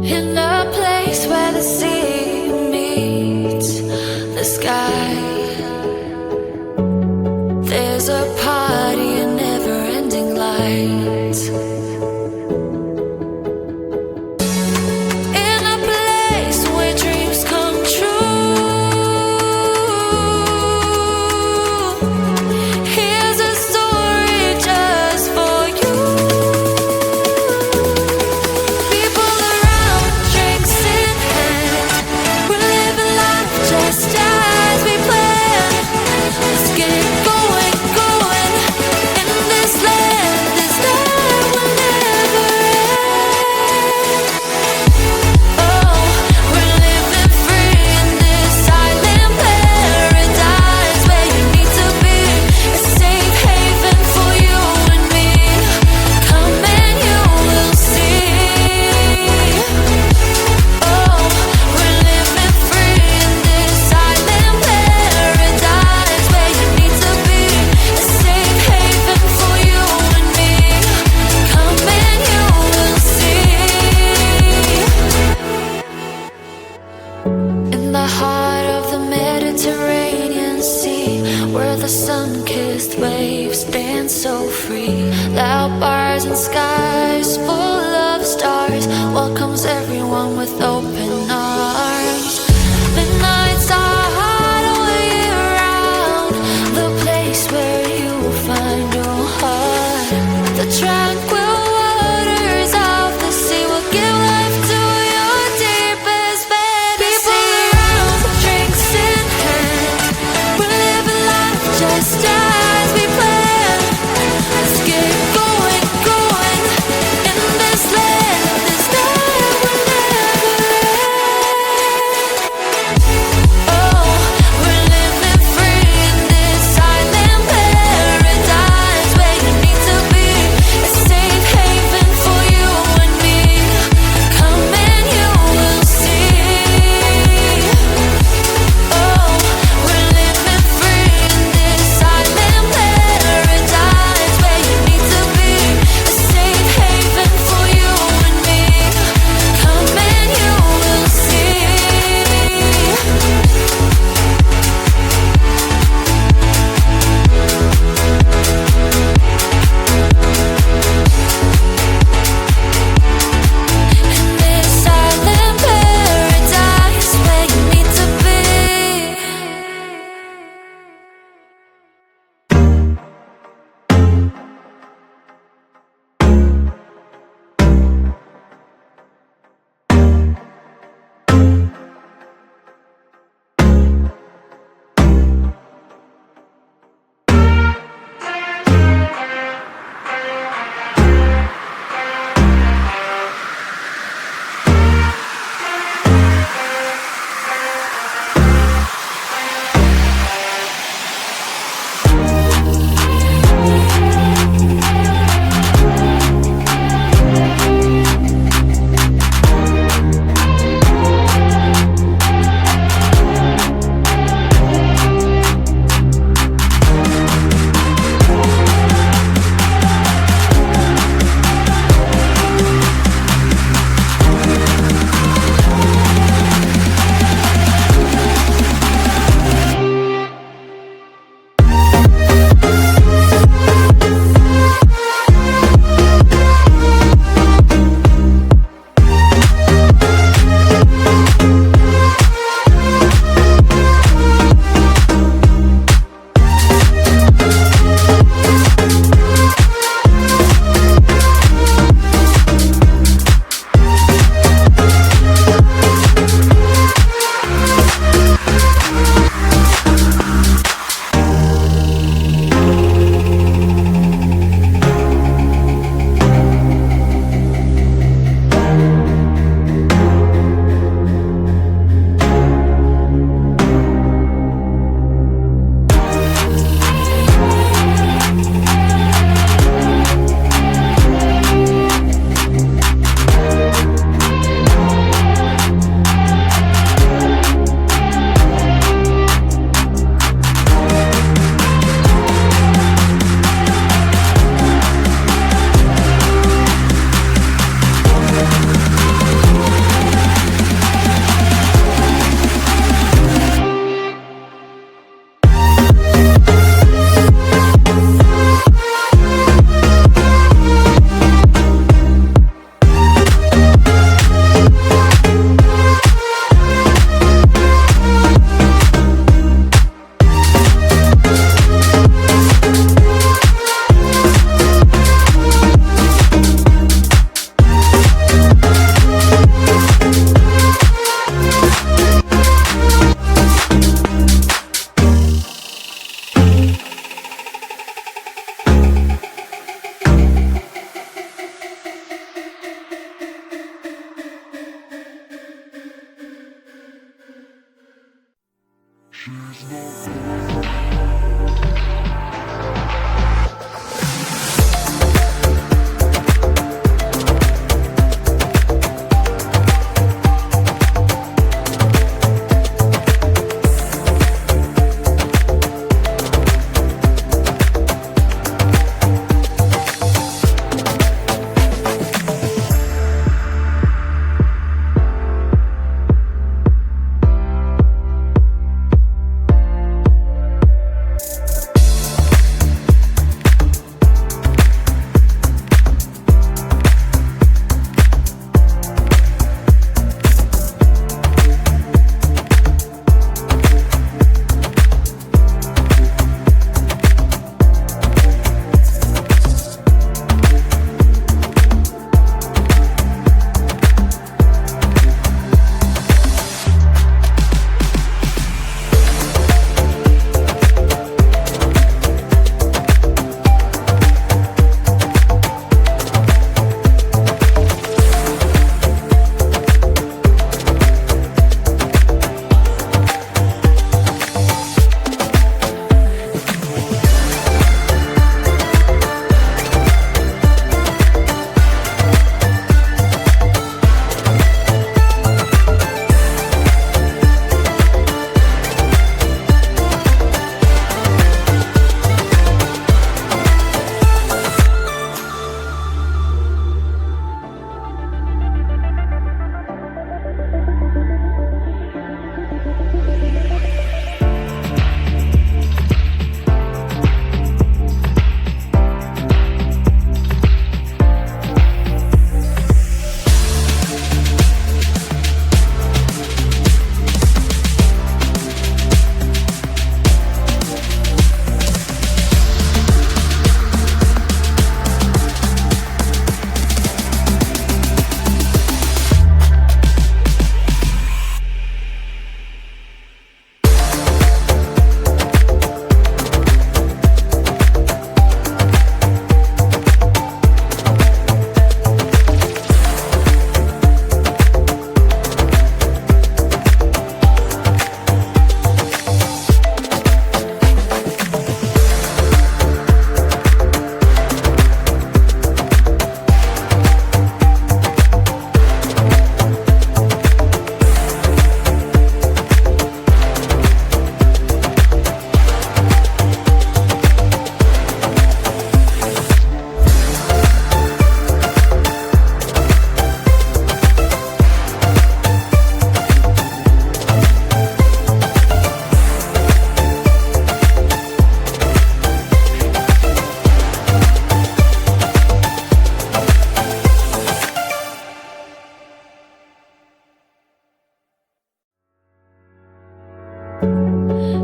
In a place where the sea meets the sky, there's a party and never-ending light. In a place where dreams come true, here's a story just for you. People around, drinks in hand, we're living life just as we planned. Let's get it going, going in this land. This night will never end. Oh, we're living free in this silent paradise where you need to be, a safe haven for you and me. Come and you will see. Oh, we're living free in this silent paradise where you need to be, a safe haven for you and me. Come and you will see. In the heart of the Mediterranean Sea, where the sun-kissed waves dance so free, loud bars and skies full of stars welcomes everyone with open arms. The nights are hot all year round, the place where you find your heart. The tranquil waters of the sea will give life to your deepest fantasy. People around, drinks in hand, we're living life just as we planned. Let's get it going, going in this land. This night will never end.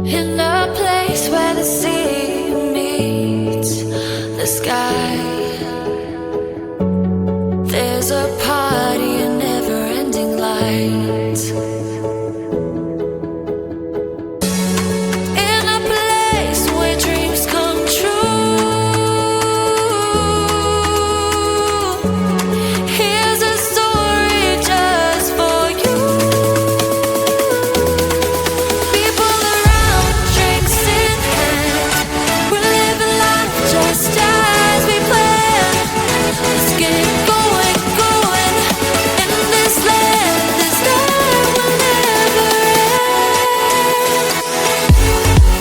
In a place where the sea meets the sky, there's a party and never-ending light. In a place where dreams come true, here's a story just for you. People around, drinks in hand, we're living life just as we planned. Let's get going, going in this land. This night will never end.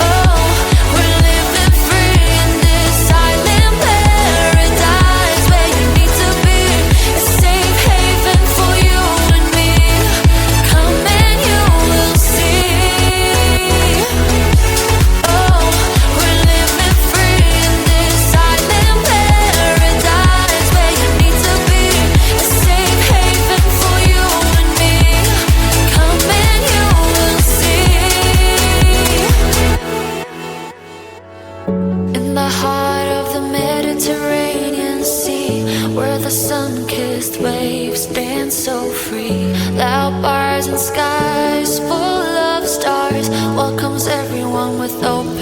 Oh, we're living free in this silent paradise where you need to be. A safe haven for you and me. Come and you will see. Oh, we're living free in this silent paradise where you need to be. A safe haven for you and me. Come and you will see. In the heart of the Mediterranean Sea, where the sun-kissed waves dance so free, loud bars and skies full of stars welcomes everyone with open